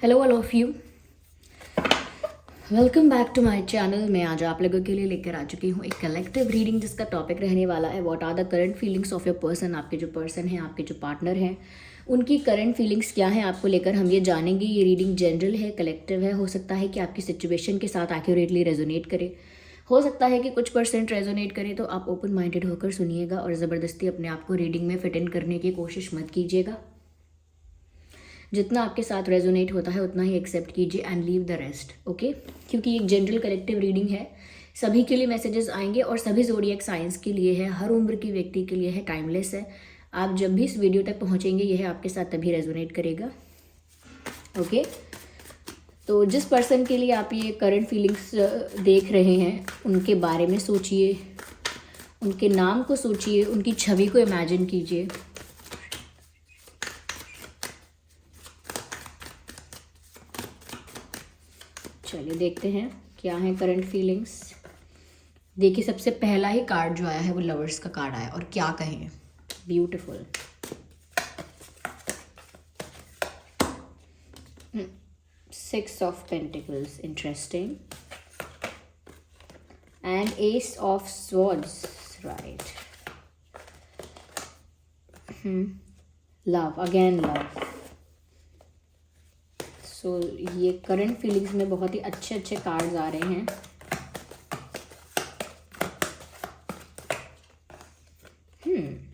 Hello all of you, welcome back to my channel. मैं आज आप लोगों के लिए लेकर आ चुकी हूँ एक कलेक्टिव रीडिंग जिसका टॉपिक रहने वाला है what are the current feelings of your person. आपके जो पर्सन हैं, आपके जो पार्टनर हैं, उनकी करंट फीलिंग्स क्या हैं आपको लेकर हम ये जानेंगे। ये रीडिंग जनरल है, कलेक्टिव है। हो सकता है कि आपकी सिचुएशन के साथ एक्यूरेटली रेजोनेट करे, हो सकता है कि कुछ परसेंट रेजोनेट करे। तो आप ओपन माइंडेड होकर सुनिएगा और ज़बरदस्ती अपने आप को रीडिंग में फिट इन करने की कोशिश मत कीजिएगा। जितना आपके साथ रेजोनेट होता है उतना ही एक्सेप्ट कीजिए and leave the rest, okay. क्योंकि एक जनरल कलेक्टिव रीडिंग है, सभी के लिए मैसेजेस आएंगे और सभी ज़ोडिएक साइंस के लिए है, हर उम्र के व्यक्ति के लिए है, टाइमलेस है। आप जब भी इस वीडियो तक पहुंचेंगे यह आपके साथ तभी रेजोनेट करेगा, ओके। तो जिस पर्सन के लिए आप ये करंट फीलिंग्स देख रहे हैं उनके बारे में सोचिए, उनके नाम को सोचिए, उनकी छवि को इमेजिन कीजिए। चलिए देखते हैं क्या है करंट फीलिंग्स। देखिए, सबसे पहला ही कार्ड जो आया है वो लवर्स का कार्ड आया और क्या कहें, beautiful. 6 of pentacles, interesting, and ace of swords, right. Love, again love. So ये करंट फीलिंग्स में बहुत ही अच्छे अच्छे कार्ड्स आ रहे हैं।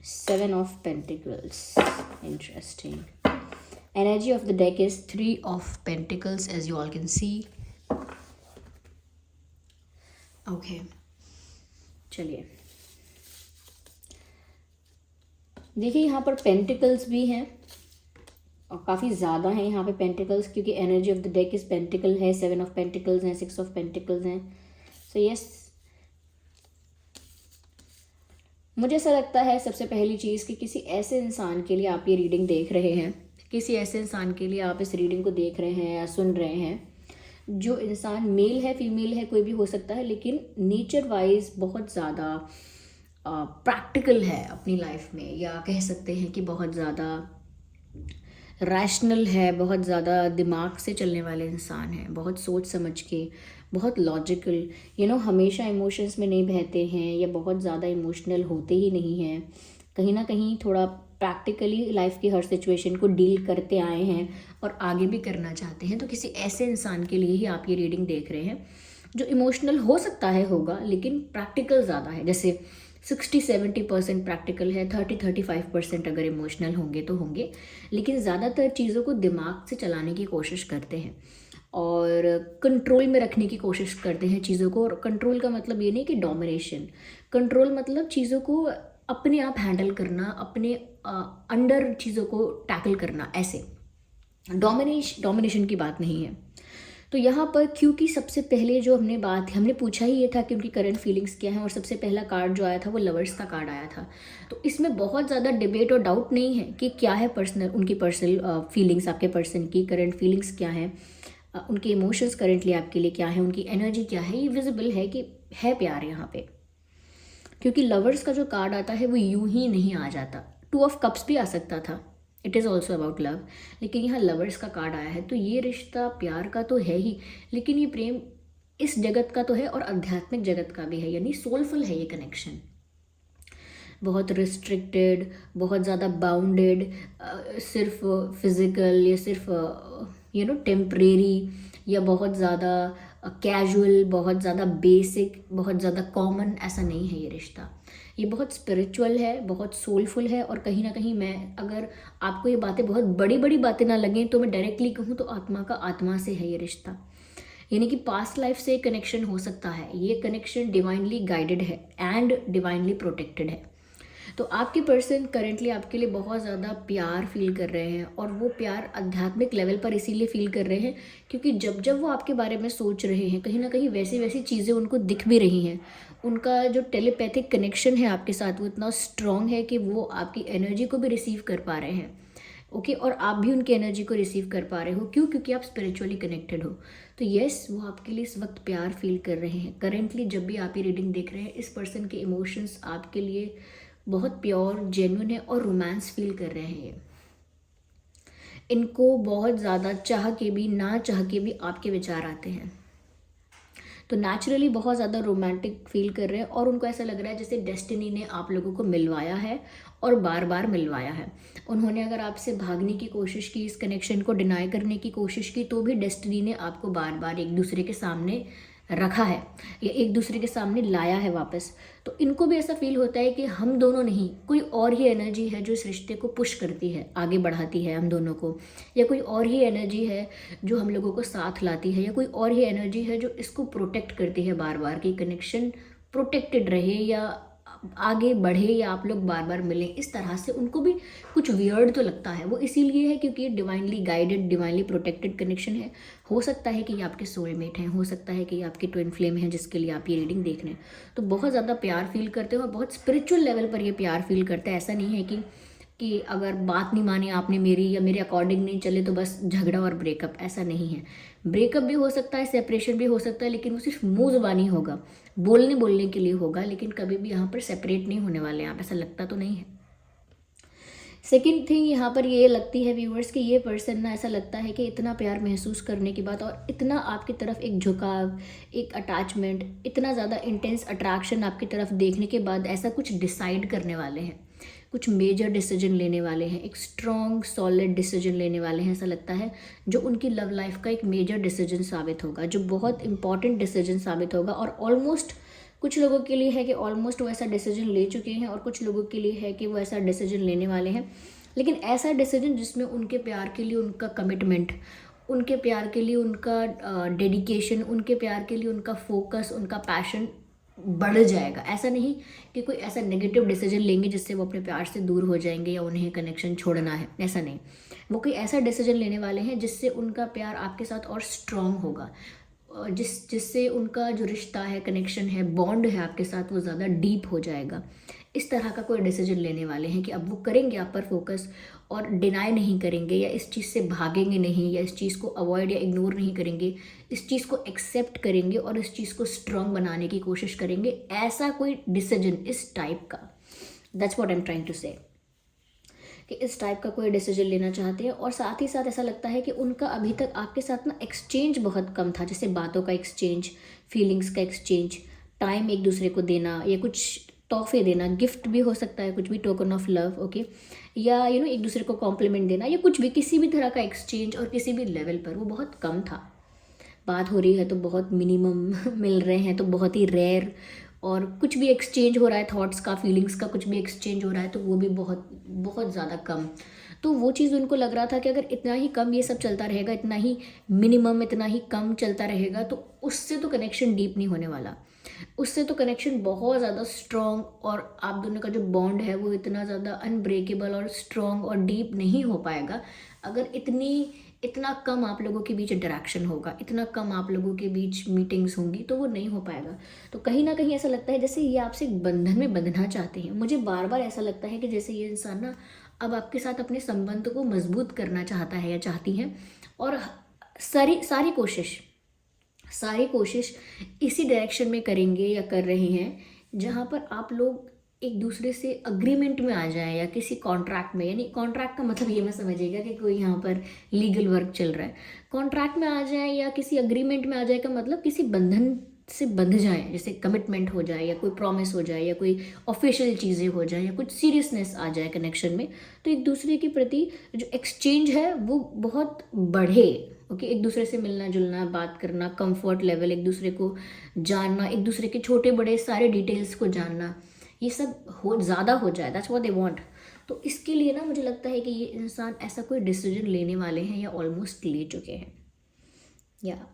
Seven of Pentacles, interesting. Energy of the deck is 3 of Pentacles, as you all can see. Okay, चलिए देखिए, यहाँ पर पेंटिकल्स भी हैं और काफ़ी ज़्यादा हैं यहाँ पे पेंटिकल्स, क्योंकि energy of the deck is pentacle है, 7 ऑफ पेंटिकल्स हैं, 6 ऑफ पेंटिकल्स हैं। सो यस, मुझे ऐसा लगता है सबसे पहली चीज़ कि किसी ऐसे इंसान के लिए आप ये रीडिंग देख रहे हैं, किसी ऐसे इंसान के लिए आप इस रीडिंग को देख रहे हैं या सुन रहे हैं जो इंसान मेल है, फीमेल है, कोई भी हो सकता है, लेकिन नेचर वाइज बहुत ज़्यादा प्रैक्टिकल है अपनी लाइफ में, या कह सकते हैं कि बहुत ज़्यादा रैशनल है, बहुत ज़्यादा दिमाग से चलने वाले इंसान हैं, बहुत सोच समझ के, बहुत लॉजिकल, हमेशा इमोशंस में नहीं बहते हैं या बहुत ज़्यादा इमोशनल होते ही नहीं हैं। कहीं ना कहीं थोड़ा प्रैक्टिकली लाइफ की हर सिचुएशन को डील करते आए हैं और आगे भी करना चाहते हैं। तो किसी ऐसे इंसान के लिए ही आप ये रीडिंग देख रहे हैं जो इमोशनल हो सकता है, होगा, लेकिन प्रैक्टिकल ज़्यादा है। जैसे 60-70% प्रैक्टिकल है, 30-35% अगर इमोशनल होंगे तो होंगे, लेकिन ज़्यादातर चीज़ों को दिमाग से चलाने की कोशिश करते हैं और कंट्रोल में रखने की कोशिश करते हैं चीज़ों को। और कंट्रोल का मतलब ये नहीं कि डोमिनेशन, कंट्रोल मतलब चीज़ों को अपने आप हैंडल करना, अपने अंडर चीज़ों को टैकल करना, ऐसे। डोमिनेशन की बात नहीं है। तो यहाँ पर क्योंकि सबसे पहले जो हमने पूछा ही ये था कि उनकी करंट फीलिंग्स क्या हैं, और सबसे पहला कार्ड जो आया था वो लवर्स का कार्ड आया था। तो इसमें बहुत ज़्यादा डिबेट और डाउट नहीं है कि क्या है उनकी पर्सनल फीलिंग्स, आपके पर्सन की करंट फीलिंग्स क्या हैं, उनके इमोशंस करंटली आपके लिए क्या है, उनकी एनर्जी क्या है। ये विजिबल है कि है प्यार यहाँ पे, क्योंकि लवर्स का जो कार्ड आता है वो यूं ही नहीं आ जाता। 2 ऑफ कप्स भी आ सकता था, it is also about love, लेकिन यहाँ लवर्स का कार्ड आया है। तो ये रिश्ता प्यार का तो है ही, लेकिन ये प्रेम इस जगत का तो है और आध्यात्मिक जगत का भी है, यानी सोलफुल है ये कनेक्शन। बहुत रिस्ट्रिक्टेड, बहुत ज़्यादा बाउंडेड, सिर्फ फिज़िकल या सिर्फ टेम्परेरी, या बहुत ज़्यादा कैजुअल, बहुत ज़्यादा बेसिक, बहुत ज़्यादा कॉमन, ऐसा नहीं है ये रिश्ता। ये बहुत स्पिरिचुअल है, बहुत सोलफुल है। और कहीं ना कहीं मैं, अगर आपको ये बातें बहुत बड़ी बड़ी बातें ना लगें तो मैं डायरेक्टली कहूँ तो आत्मा का आत्मा से है ये रिश्ता, यानी कि पास्ट लाइफ से कनेक्शन हो सकता है। ये कनेक्शन डिवाइनली गाइडेड है एंड डिवाइनली प्रोटेक्टेड है। तो आपके पर्सन करेंटली आपके लिए बहुत ज़्यादा प्यार फील कर रहे हैं, और वो प्यार आध्यात्मिक लेवल पर इसीलिए फील कर रहे हैं क्योंकि जब जब वो आपके बारे में सोच रहे हैं, कहीं ना कहीं वैसी वैसी चीज़ें उनको दिख भी रही हैं। उनका जो टेलीपैथिक कनेक्शन है आपके साथ वो इतना स्ट्रॉन्ग है कि वो आपकी एनर्जी को भी रिसीव कर पा रहे हैं, ओके। और आप भी उनकी एनर्जी को रिसीव कर पा रहे हो, क्यों? क्योंकि आप स्पिरिचुअली कनेक्टेड हो। तो यस, वो आपके लिए इस वक्त प्यार फील कर रहे हैं। करेंटली जब भी आप ये रीडिंग देख रहे हैं, इस पर्सन के इमोशंस आपके लिए बहुत प्योर, जेन्युइन है और रोमांस फील कर रहे हैं ये। इनको बहुत ज़्यादा चाह के भी ना चाह के भी आपके विचार आते हैं। तो नेचुरली बहुत ज़्यादा रोमांटिक फील कर रहे हैं और उनको ऐसा लग रहा है जैसे डेस्टिनी ने आप लोगों को मिलवाया है और बार बार मिलवाया है। उन्होंने अगर आपसे भागने की कोशिश की, इस कनेक्शन को डिनाई करने की कोशिश की, तो भी डेस्टिनी ने आपको बार बार एक दूसरे के सामने रखा है या एक दूसरे के सामने लाया है वापस। तो इनको भी ऐसा फील होता है कि हम दोनों नहीं, कोई और ही एनर्जी है जो इस रिश्ते को पुश करती है, आगे बढ़ाती है हम दोनों को, या कोई और ही एनर्जी है जो हम लोगों को साथ लाती है, या कोई और ही एनर्जी है जो इसको प्रोटेक्ट करती है बार बार, कि कनेक्शन प्रोटेक्टेड रहे या आगे बढ़े या आप लोग बार बार मिलें। इस तरह से उनको भी कुछ वियर्ड तो लगता है। वो इसीलिए है क्योंकि ये divinely guided, divinely protected connection है। हो सकता है कि ये आपके सोलमेट हैं, हो सकता है कि ये आपके ट्विन फ्लेम हैं जिसके लिए आप ये रीडिंग देख रहे हैं। तो बहुत ज़्यादा प्यार फील करते हो और बहुत स्पिरिचुअल लेवल पर ये प्यार फील करते हैं। ऐसा नहीं है कि अगर बात नहीं मानी आपने मेरी या मेरे अकॉर्डिंग नहीं चले तो बस झगड़ा और ब्रेकअप, ऐसा नहीं है। ब्रेकअप भी हो सकता है, सेपरेशन भी हो सकता है, लेकिन वो सिर्फ मुंह ज़बानी होगा, बोलने के लिए होगा, लेकिन कभी भी यहाँ पर सेपरेट नहीं होने वाले हैं आप, ऐसा लगता तो नहीं है। सेकेंड थिंग यहाँ पर ये लगती है व्यूअर्स कि ये पर्सन ना, ऐसा लगता है कि इतना प्यार महसूस करने के बाद और इतना आपकी तरफ एक झुकाव, एक अटैचमेंट, इतना ज़्यादा इंटेंस अट्रैक्शन आपकी तरफ देखने के बाद ऐसा कुछ डिसाइड करने वाले हैं, कुछ मेजर डिसीजन लेने वाले हैं, एक स्ट्रॉन्ग सॉलिड डिसीजन लेने वाले हैं। ऐसा लगता है जो उनकी लव लाइफ का एक मेजर डिसीजन साबित होगा, जो बहुत इंपॉर्टेंट डिसीजन साबित होगा। और ऑलमोस्ट कुछ लोगों के लिए है कि ऑलमोस्ट वो ऐसा डिसीजन ले चुके हैं और कुछ लोगों के लिए है कि वो ऐसा डिसीजन लेने वाले हैं, लेकिन ऐसा डिसीजन जिसमें उनके प्यार के लिए उनका कमिटमेंट, उनके प्यार के लिए उनका डेडिकेशन, उनके प्यार के लिए उनका फोकस, उनका पैशन बढ़ जाएगा। ऐसा नहीं कि कोई ऐसा नेगेटिव डिसीजन लेंगे जिससे वो अपने प्यार से दूर हो जाएंगे या उन्हें कनेक्शन छोड़ना है, ऐसा नहीं। वो कोई ऐसा डिसीजन लेने वाले हैं जिससे उनका प्यार आपके साथ और स्ट्रॉन्ग होगा, जिससे उनका जो रिश्ता है, कनेक्शन है, बॉन्ड है आपके साथ, वो ज़्यादा डीप हो जाएगा। इस तरह का कोई डिसीजन लेने वाले हैं कि अब वो करेंगे आप पर फोकस और डिनाई नहीं करेंगे या इस चीज़ से भागेंगे नहीं या इस चीज़ को अवॉइड या इग्नोर नहीं करेंगे, इस चीज़ को एक्सेप्ट करेंगे और इस चीज़ को स्ट्रॉन्ग बनाने की कोशिश करेंगे। ऐसा कोई डिसीजन इस टाइप का, that's what I am trying to say, कि इस टाइप का कोई डिसीजन लेना चाहते हैं। और साथ ही साथ ऐसा लगता है कि उनका अभी तक आपके साथ ना एक्सचेंज बहुत कम था, जैसे बातों का एक्सचेंज, फीलिंग्स का एक्सचेंज, टाइम एक दूसरे को देना या कुछ तोहफे देना, गिफ्ट भी हो सकता है, कुछ भी टोकन ऑफ लव, ओके, या एक दूसरे को कॉम्प्लीमेंट देना या कुछ भी, किसी भी तरह का एक्सचेंज और किसी भी लेवल पर वो बहुत कम था। बात हो रही है तो बहुत मिनिमम, मिल रहे हैं तो बहुत ही रेयर, और कुछ भी एक्सचेंज हो रहा है थॉट्स का, फीलिंग्स का कुछ भी एक्सचेंज हो रहा है तो वो भी बहुत बहुत ज़्यादा कम। तो वो चीज़ उनको लग रहा था कि अगर इतना ही कम ये सब चलता रहेगा, इतना ही मिनिमम, इतना ही कम चलता रहेगा, तो उससे तो कनेक्शन डीप नहीं होने वाला, उससे तो कनेक्शन बहुत ज़्यादा स्ट्रॉन्ग और आप दोनों का जो बॉन्ड है वो इतना ज़्यादा अनब्रेकेबल और स्ट्रॉन्ग और डीप नहीं हो पाएगा अगर इतना कम आप लोगों के बीच इंटरेक्शन होगा, इतना कम आप लोगों के बीच मीटिंग्स होंगी, तो वो नहीं हो पाएगा। तो कहीं ना कहीं ऐसा लगता है जैसे ये आपसे एक बंधन में बंधना चाहते हैं। मुझे बार बार ऐसा लगता है कि जैसे ये इंसान ना अब आपके साथ अपने संबंध को मजबूत करना चाहता है या चाहती हैं, और सारी कोशिश इसी डायरेक्शन में करेंगे या कर रहे हैं जहाँ पर आप लोग एक दूसरे से अग्रीमेंट में आ जाए या किसी कॉन्ट्रैक्ट में, यानी कॉन्ट्रैक्ट का मतलब ये मैं समझिएगा कि कोई यहाँ पर लीगल वर्क चल रहा है, कॉन्ट्रैक्ट में आ जाए या किसी अग्रीमेंट में आ जाए का मतलब किसी बंधन से बंध जाए, जैसे कमिटमेंट हो जाए या कोई प्रॉमिस हो जाए या कोई ऑफिशियल चीज़ें हो जाए या कुछ सीरियसनेस आ जाए कनेक्शन में, तो एक दूसरे के प्रति जो एक्सचेंज है वो बहुत बढ़े, ओके, एक दूसरे से मिलना जुलना, बात करना, कंफर्ट लेवल, एक दूसरे को जानना, एक दूसरे के छोटे बड़े सारे डिटेल्स को जानना, ये सब ज़्यादा हो जाए, दैट्स व्हाट दे वांट। तो इसके लिए ना मुझे लगता है कि ये इंसान ऐसा कोई डिसीजन लेने वाले हैं या ऑलमोस्ट ले चुके हैं, या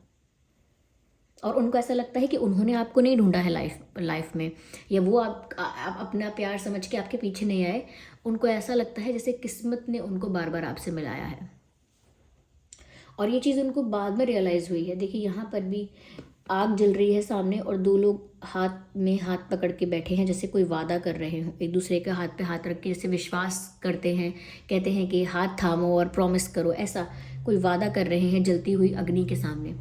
और उनको ऐसा लगता है कि उन्होंने आपको नहीं ढूंढा है लाइफ में, या वो आप अपना प्यार समझ के आपके पीछे नहीं आए। उनको ऐसा लगता है जैसे किस्मत ने उनको बार बार आपसे मिलाया है, और ये चीज़ उनको बाद में रियलाइज़ हुई है। देखिए यहाँ पर भी आग जल रही है सामने और दो लोग हाथ में हाथ पकड़ के बैठे हैं, जैसे कोई वादा कर रहे हो, एक दूसरे के हाथ पे हाथ रख के जैसे विश्वास करते हैं, कहते हैं कि हाथ थामो और प्रॉमिस करो, ऐसा कोई वादा कर रहे हैं जलती हुई अग्नि के सामने।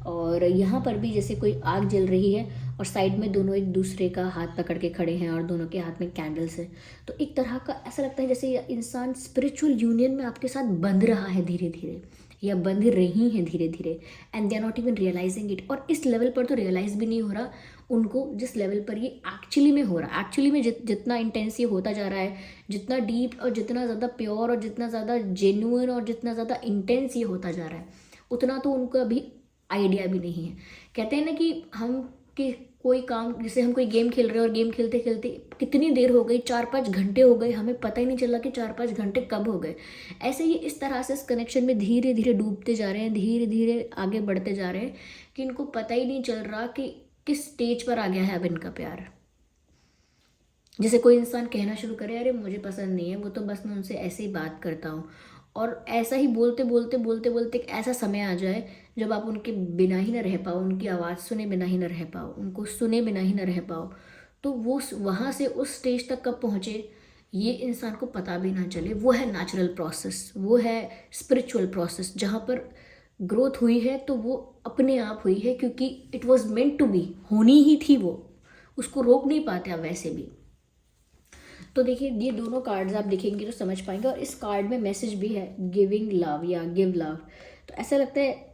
और यहाँ पर भी जैसे कोई आग जल रही है और साइड में दोनों एक दूसरे का हाथ पकड़ के खड़े हैं और दोनों के हाथ में कैंडल्स है। तो एक तरह का ऐसा लगता है जैसे ये इंसान स्पिरिचुअल यूनियन में आपके साथ बंध रहा है धीरे धीरे, या बंध रही हैं धीरे धीरे, and they are not even realising it. और इस लेवल पर तो रियलाइज़ भी नहीं हो रहा उनको जिस लेवल पर ये एक्चुअली में हो रहा है। एक्चुअली में जितना इंटेंस ये होता जा रहा है, जितना डीप और जितना ज़्यादा प्योर और जितना ज़्यादा जेन्युइन और जितना ज़्यादा इंटेंस ये होता जा रहा है, उतना तो उनको अभी आइडिया भी नहीं है। कहते हैं ना कि हम कि कोई काम, जैसे हम कोई गेम खेल रहे हैं और गेम खेलते खेलते कितनी देर हो गई, 4-5 घंटे हो गए, हमें पता ही नहीं चला कि 4-5 घंटे कब हो गए। ऐसे ही इस तरह से इस कनेक्शन में धीरे धीरे डूबते जा रहे हैं, धीरे धीरे आगे बढ़ते जा रहे हैं कि इनको पता ही नहीं चल रहा कि किस स्टेज पर आ गया है अब इनका प्यार। जैसे कोई इंसान कहना शुरू करे, अरे मुझे पसंद नहीं है, वो तो बस मैं उनसे ऐसे ही बात करता हूँ, और ऐसा ही बोलते बोलते बोलते बोलते एक ऐसा समय आ जाए जब आप उनके बिना ही ना रह पाओ, उनकी आवाज़ सुने बिना ही ना रह पाओ, उनको सुने बिना ही ना रह पाओ। तो वो वहाँ से उस स्टेज तक कब पहुँचे ये इंसान को पता भी ना चले। वो है नेचुरल प्रोसेस, वो है स्पिरिचुअल प्रोसेस, जहाँ पर ग्रोथ हुई है तो वो अपने आप हुई है, क्योंकि it was meant to be, होनी ही थी वो, उसको रोक नहीं पाते आप वैसे भी। तो देखिए ये दोनों कार्ड्स आप देखेंगे तो समझ पाएंगे, और इस कार्ड में मैसेज भी है गिविंग लव या गिव लव। तो ऐसा लगता है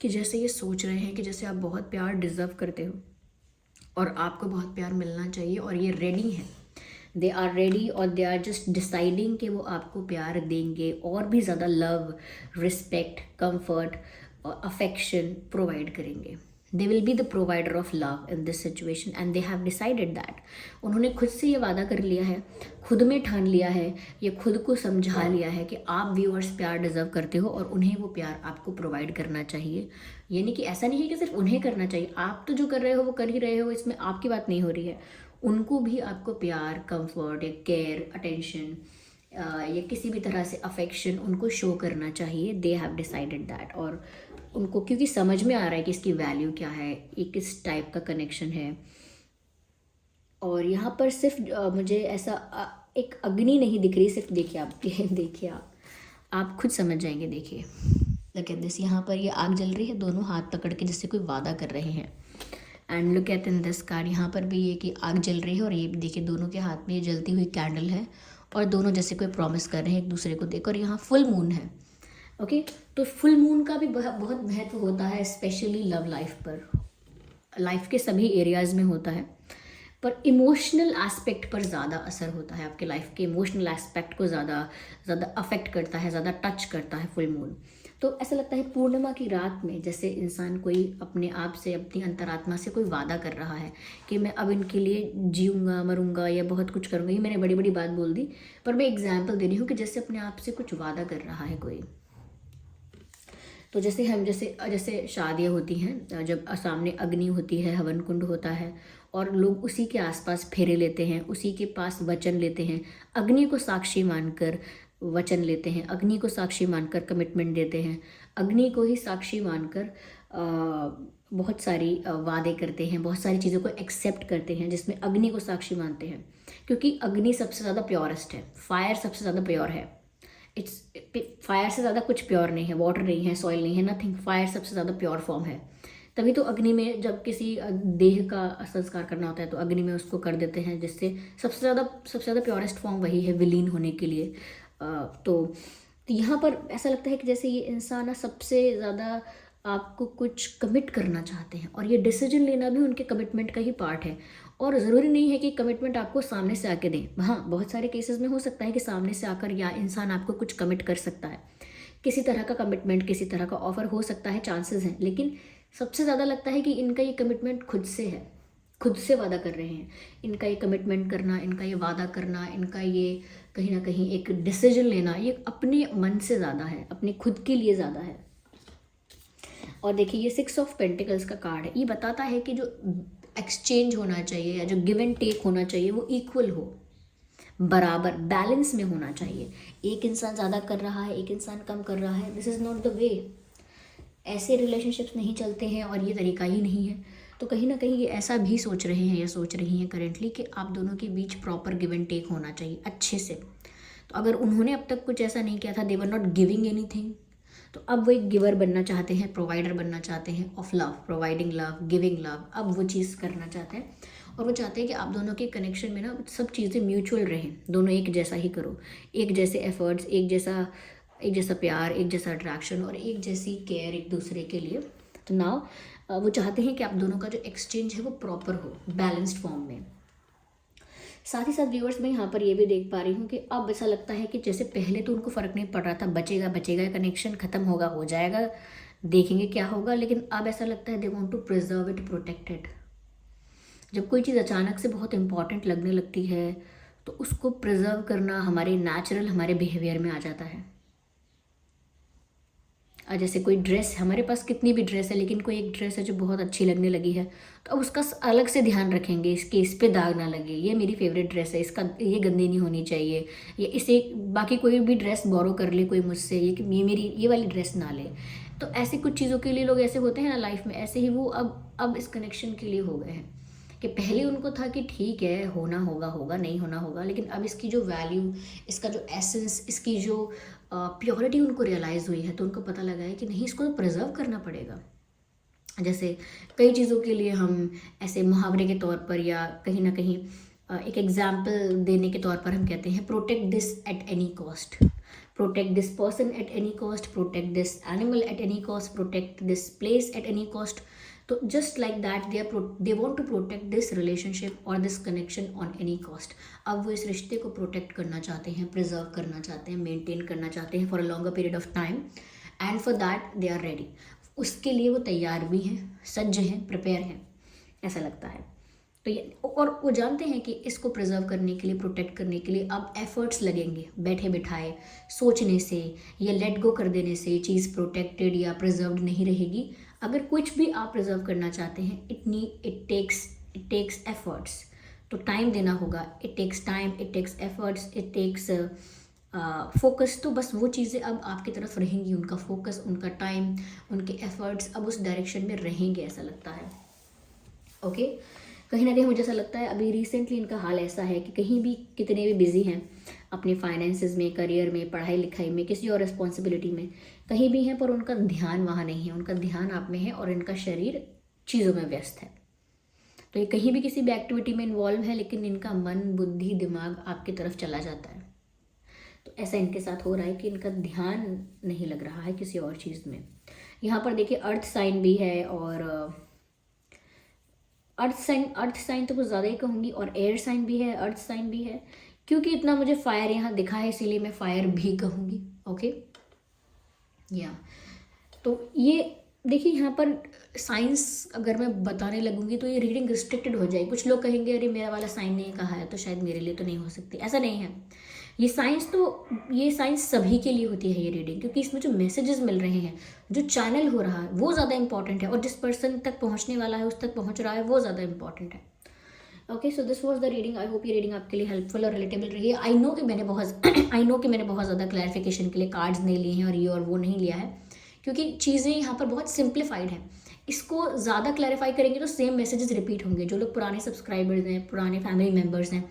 कि जैसे ये सोच रहे हैं कि जैसे आप बहुत प्यार डिज़र्व करते हो और आपको बहुत प्यार मिलना चाहिए, और ये रेडी हैं, दे आर रेडी, और दे आर जस्ट डिसाइडिंग कि वो आपको प्यार देंगे और भी ज़्यादा लव, रिस्पेक्ट, कंफर्ट और अफेक्शन प्रोवाइड करेंगे। They will be the provider of love in this situation and they have decided that. उन्होंने खुद से ये वादा कर लिया है, खुद में ठान लिया है, ये खुद को समझा लिया है कि आप व्यूअर्स प्यार डिजर्व करते हो और उन्हें वो प्यार आपको प्रोवाइड करना चाहिए। यानी कि ऐसा नहीं है कि सिर्फ उन्हें करना चाहिए, आप तो जो कर रहे हो वो कर ही रहे हो, इसमें आपकी बात नहीं हो रही है। उनको भी आपको प्यार, कंफर्ट या केयर, अटेंशन या किसी भी तरह से अफेक्शन उनको शो करना चाहिए। दे हैव डिसाइडेड दैट, और उनको क्योंकि समझ में आ रहा है कि इसकी वैल्यू क्या है, ये किस टाइप का कनेक्शन है। और यहाँ पर सिर्फ मुझे ऐसा एक अग्नि नहीं दिख रही, सिर्फ देखिए आप देखिए आप खुद समझ जाएंगे। देखिए लुक एट दिस, यहाँ पर ये आग जल रही है, दोनों हाथ पकड़ के जैसे कोई वादा कर रहे हैं। And look at in this card, यहाँ पर भी ये कि आग जल रही है और ये देखिए दोनों के हाथ में ये जलती हुई कैंडल है, और दोनों जैसे कोई प्रॉमिस कर रहे हैं एक दूसरे को देख। और यहाँ फुल मून है। ओके, तो फुल मून का भी बहुत महत्व होता है, स्पेशली लव लाइफ पर। लाइफ के सभी एरियाज़ में होता है, पर इमोशनल एस्पेक्ट पर ज़्यादा असर होता है। आपके लाइफ के इमोशनल एस्पेक्ट को ज़्यादा अफेक्ट करता है, ज़्यादा टच करता है फुल मून। तो ऐसा लगता है पूर्णिमा की रात में जैसे इंसान कोई अपने आप से, अपनी अंतरात्मा से कोई वादा कर रहा है कि मैं अब इनके लिए जीऊँगा, मरूंगा या बहुत कुछ करूँगा। ये मैंने बड़ी बड़ी बात बोल दी, पर मैं एग्जाम्पल दे रही हूँ कि जैसे अपने आप से कुछ वादा कर रहा है कोई। तो जैसे हम जैसे शादियाँ होती हैं, जब सामने अग्नि होती है, हवन कुंड होता है, और लोग उसी के आसपास फेरे लेते हैं, उसी के पास वचन लेते हैं, अग्नि को साक्षी मानकर वचन लेते हैं, अग्नि को साक्षी मानकर कमिटमेंट देते हैं, अग्नि को ही साक्षी मानकर बहुत सारी वादे करते हैं, बहुत सारी चीज़ों को एक्सेप्ट करते हैं जिसमें अग्नि को साक्षी मानते हैं। क्योंकि अग्नि सबसे ज़्यादा प्योरेस्ट है, फायर सबसे ज़्यादा प्योर है। इट्स फायर से ज़्यादा कुछ प्योर नहीं है, वाटर नहीं है, सॉइल नहीं है, नथिंग। फायर सबसे ज़्यादा प्योर फॉर्म है। तभी तो अग्नि में जब किसी देह का संस्कार करना होता है तो अग्नि में उसको कर देते हैं, जिससे सबसे ज़्यादा प्योरेस्ट फॉर्म वही है विलीन होने के लिए। तो यहाँ पर ऐसा लगता है कि जैसे ये इंसान ना सबसे ज़्यादा आपको कुछ कमिट करना चाहते हैं, और ये डिसीजन लेना भी उनके कमिटमेंट का ही पार्ट है। और ज़रूरी नहीं है कि कमिटमेंट आपको सामने से आके दें। हाँ, बहुत सारे केसेस में हो सकता है कि सामने से आकर या इंसान आपको कुछ कमिट कर सकता है, किसी तरह का कमिटमेंट, किसी तरह का ऑफर हो सकता है, चांसेस हैं। लेकिन सबसे ज़्यादा लगता है कि इनका ये कमिटमेंट खुद से है, खुद से वादा कर रहे हैं। इनका ये कमिटमेंट करना, इनका ये वादा करना, इनका ये कहीं ना कहीं एक डिसीजन लेना, ये अपने मन से ज़्यादा है, अपने खुद के लिए ज़्यादा है। और देखिए ये 6 ऑफ पेंटिकल्स का कार्ड है। ये बताता है कि जो एक्सचेंज होना चाहिए या जो गिव एंड टेक होना चाहिए वो इक्वल हो, बराबर बैलेंस में होना चाहिए। एक इंसान ज़्यादा कर रहा है, एक इंसान कम कर रहा है, this is not the way. ऐसे रिलेशनशिप्स नहीं चलते हैं और ये तरीका ही नहीं है। तो कहीं ना कहीं ये ऐसा भी सोच रहे हैं या सोच रही हैं करेंटली कि आप दोनों के बीच प्रॉपर गिव एंड टेक होना चाहिए अच्छे से। तो अगर उन्होंने अब तक कुछ ऐसा नहीं किया था, दे वर नॉट गिविंग एनीथिंग, तो अब वो एक गिवर बनना चाहते हैं, प्रोवाइडर बनना चाहते हैं of love, providing love, giving love. अब वो चीज़ करना चाहते हैं और वो चाहते हैं कि आप दोनों के कनेक्शन में ना सब चीज़ें म्यूचुअल रहें, दोनों एक जैसा ही करो, एक जैसे एफर्ट्स, एक जैसा प्यार, एक जैसा अट्रैक्शन और एक जैसी केयर एक दूसरे के लिए। तो नाउ वो चाहते हैं कि आप दोनों का जो एक्सचेंज है वो प्रॉपर हो, बैलेंस्ड फॉर्म में। साथ ही साथ व्यूअर्स मैं यहाँ पर ये भी देख पा रही हूँ कि अब ऐसा लगता है कि जैसे पहले तो उनको फ़र्क नहीं पड़ रहा था, बचेगा बचेगा कनेक्शन, ख़त्म होगा हो जाएगा, देखेंगे क्या होगा, लेकिन अब ऐसा लगता है they want to preserve it, protect it. जब कोई चीज़ अचानक से बहुत इंपॉर्टेंट लगने लगती है तो उसको प्रिजर्व करना हमारे नेचुरल, हमारे बिहेवियर में आ जाता है। जैसे कोई ड्रेस, हमारे पास कितनी भी ड्रेस है लेकिन कोई एक ड्रेस है जो बहुत अच्छी लगने लगी है, तो अब उसका अलग से ध्यान रखेंगे, इसके इस पे दाग ना लगे, ये मेरी फेवरेट ड्रेस है, इसका ये गंदी नहीं होनी चाहिए, ये इसे बाकी कोई भी ड्रेस बोरो कर ले कोई मुझसे, ये मेरी ये वाली ड्रेस ना ले। तो ऐसे कुछ चीज़ों के लिए लोग ऐसे होते हैं ना लाइफ में, ऐसे ही वो अब इस कनेक्शन के लिए हो गए हैं कि पहले उनको था कि ठीक है होना होगा होगा, नहीं होना होगा, लेकिन अब इसकी जो वैल्यू, इसका जो एसेंस, इसकी जो प्योरिटी उनको रियलाइज़ हुई है, तो उनको पता लगा है कि नहीं, इसको तो प्रिजर्व करना पड़ेगा। जैसे कई चीज़ों के लिए हम ऐसे मुहावरे के तौर पर या कहीं ना कहीं एक एग्जाम्पल देने के तौर पर हम कहते हैं protect this at any cost, protect this person at any cost, protect this animal at any cost, protect this place at any cost. तो just like that they want to protect this relationship और this connection on any cost. अब वो इस रिश्ते को protect करना चाहते हैं, प्रिजर्व करना चाहते हैं, मेंटेन करना चाहते हैं for a longer period of time, and for that they are ready. उसके लिए वो तैयार भी हैं, सज्ज हैं, प्रिपेयर हैं, ऐसा लगता है। तो ये, और वो जानते हैं कि इसको प्रिजर्व करने के लिए, प्रोटेक्ट करने के लिए अब एफर्ट्स लगेंगे, बैठे बिठाए सोचने से या लेट गो कर देने से चीज़ प्रोटेक्टेड या प्रिजर्व्ड नहीं रहेगी। अगर कुछ भी आप प्रिजर्व करना चाहते हैं, इट टेक्स एफर्ट्स, तो टाइम देना होगा, it takes time, it takes efforts, it takes focus. तो बस वो चीज़ें अब आपकी तरफ रहेंगी, उनका फोकस, उनका टाइम, उनके एफर्ट्स अब उस डायरेक्शन में रहेंगे, ऐसा लगता है। ओके, कहीं ना कहीं मुझे ऐसा लगता है अभी रिसेंटली इनका हाल ऐसा है कि कहीं भी कितने भी बिजी हैं अपने फाइनेंसेस में, करियर में, पढ़ाई लिखाई में, किसी और रिस्पॉन्सिबिलिटी में, कहीं भी हैं, पर उनका ध्यान वहाँ नहीं है, उनका ध्यान आप में है और इनका शरीर चीज़ों में व्यस्त है। तो ये कहीं भी किसी भी एक्टिविटी में इन्वॉल्व है लेकिन इनका मन, बुद्धि, दिमाग आपकी तरफ चला जाता है। तो ऐसा इनके साथ हो रहा है कि इनका ध्यान नहीं लग रहा है किसी और चीज़ में। यहाँ पर देखिए अर्थ साइन भी है और अर्थ साइन तो कुछ ज़्यादा ही कहूँगी, और एयर साइन भी है, अर्थ साइन भी है, क्योंकि इतना मुझे फायर यहाँ दिखा है इसीलिए मैं फायर भी कहूँगी। ओके या तो ये देखिए यहाँ पर साइंस अगर मैं बताने लगूंगी तो ये रीडिंग रिस्ट्रिक्टेड हो जाएगी। कुछ लोग कहेंगे अरे मेरा वाला साइन नहीं कहा है तो शायद मेरे लिए तो नहीं हो सकती, ऐसा नहीं है। ये साइंस सभी के लिए होती है ये रीडिंग, क्योंकि इसमें जो मैसेजेस मिल रहे हैं, जो चैनल हो रहा है वो ज़्यादा इंपॉर्टेंट है, और जिस पर्सन तक पहुंचने वाला है उस तक पहुंच रहा है वो ज़्यादा इंपॉर्टेंट है। Okay, so this was the reading. I hope ये रीडिंग आपके लिए हेल्पफुल और रिलेटेबल रही है। आई नो कि मैंने बहुत ज़्यादा क्लैरिफिकेशन के लिए कार्ड्स नहीं लिए हैं और ये और वो नहीं लिया है, क्योंकि चीज़ें यहाँ पर बहुत सिंप्लीफाइड हैं। इसको ज़्यादा क्लैरिफाई करेंगे तो सेम मैसेजेस रिपीट होंगे। जो लोग पुराने सब्सक्राइबर्स हैं, पुराने फैमिली मेम्बर्स हैं,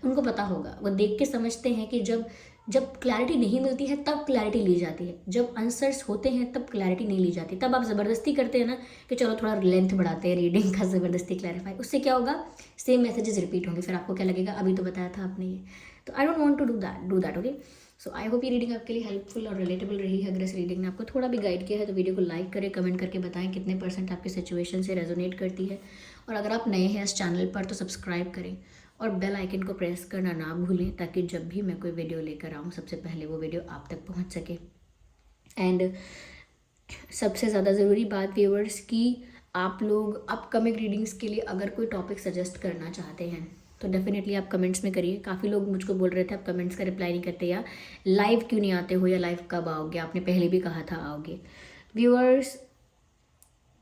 उनको पता होगा, वो देख के समझते हैं कि जब क्लैरिटी नहीं मिलती है तब क्लैरिटी ली जाती है, जब आंसर्स होते हैं तब क्लैरिटी नहीं ली जाती। तब आप ज़बरदस्ती करते हैं ना कि चलो थोड़ा लेंथ बढ़ाते हैं रीडिंग का, ज़बरदस्ती क्लैरिफाई, उससे क्या होगा, सेम मैसेजेस रिपीट होंगे, फिर आपको क्या लगेगा अभी तो बताया था आपने ये। तो I don't want to do that. Okay, so I hope ये रीडिंग आपके लिए हेल्पफुल और रिलेटेबल रही है। अगर इस रीडिंग ने आपको थोड़ा भी गाइड किया है तो वीडियो को लाइक करें, कमेंट करके बताएं कितने % आपकी सिचुएशन से रेजोनेट करती है, और अगर आप नए हैं इस चैनल पर तो सब्सक्राइब करें और बेल आइकन को प्रेस करना ना भूलें, ताकि जब भी मैं कोई वीडियो लेकर आऊँ सबसे पहले वो वीडियो आप तक पहुँच सके। एंड सबसे ज़्यादा ज़रूरी बात व्यूअर्स कि आप लोग अपकमिंग रीडिंग्स के लिए अगर कोई टॉपिक सजेस्ट करना चाहते हैं तो डेफिनेटली आप कमेंट्स में करिए। काफ़ी लोग मुझको बोल रहे थे आप कमेंट्स का रिप्लाई नहीं करते, या लाइव क्यों नहीं आते हो, या लाइव कब आओगे, आपने पहले भी कहा था आओगे। व्यूअर्स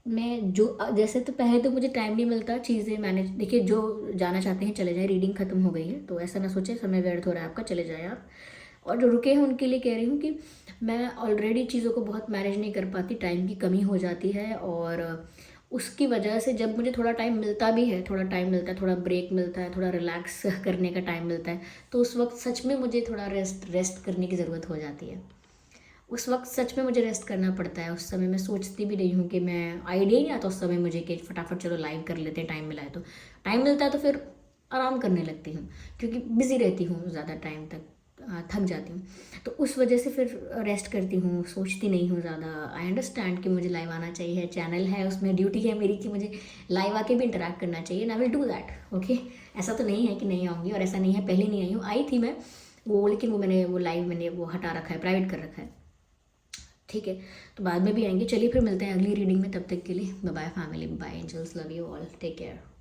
मैं जैसे तो पहले तो मुझे टाइम नहीं मिलता चीज़ें मैनेज, देखिए जो जाना चाहते हैं चले जाए, रीडिंग खत्म हो गई है तो ऐसा ना सोचे समय व्यर्थ हो रहा है आपका, चले जाए आप। और जो रुके हैं उनके लिए कह रही हूँ कि मैं ऑलरेडी चीज़ों को बहुत मैनेज नहीं कर पाती, टाइम की कमी हो जाती है, और उसकी वजह से जब मुझे थोड़ा टाइम मिलता भी है, थोड़ा ब्रेक मिलता है, थोड़ा रिलैक्स करने का टाइम मिलता है, तो उस वक्त सच में मुझे थोड़ा रेस्ट करने की ज़रूरत हो जाती है। उस वक्त सच में मुझे रेस्ट करना पड़ता है। उस समय मैं सोचती भी नहीं हूँ कि मैं आइडिया ही नहीं आता उस समय मुझे कि फटाफट चलो लाइव कर लेते हैं, टाइम मिला है तो। टाइम मिलता है तो फिर आराम करने लगती हूँ, क्योंकि बिज़ी रहती हूँ ज़्यादा टाइम तक, थक जाती हूँ। तो उस वजह से फिर रेस्ट करती हूँ, सोचती नहीं हूँ ज़्यादा। आई अंडरस्टैंड कि मुझे लाइव आना चाहिए, चैनल है उसमें ड्यूटी है मेरी कि मुझे लाइव आके भी इंटरेक्ट करना चाहिए, and I will do that. Okay, ऐसा तो नहीं है कि नहीं आऊँगी, और ऐसा नहीं है पहले नहीं आई हूँ, आई थी मैं वो, लेकिन वो मैंने वो लाइव मैंने वो हटा रखा है, प्राइवेट कर रखा है। ठीक है, तो बाद में भी आएंगे। चलिए फिर मिलते हैं अगली रीडिंग में, तब तक के लिए bye bye family, bye angels, love you all, take care.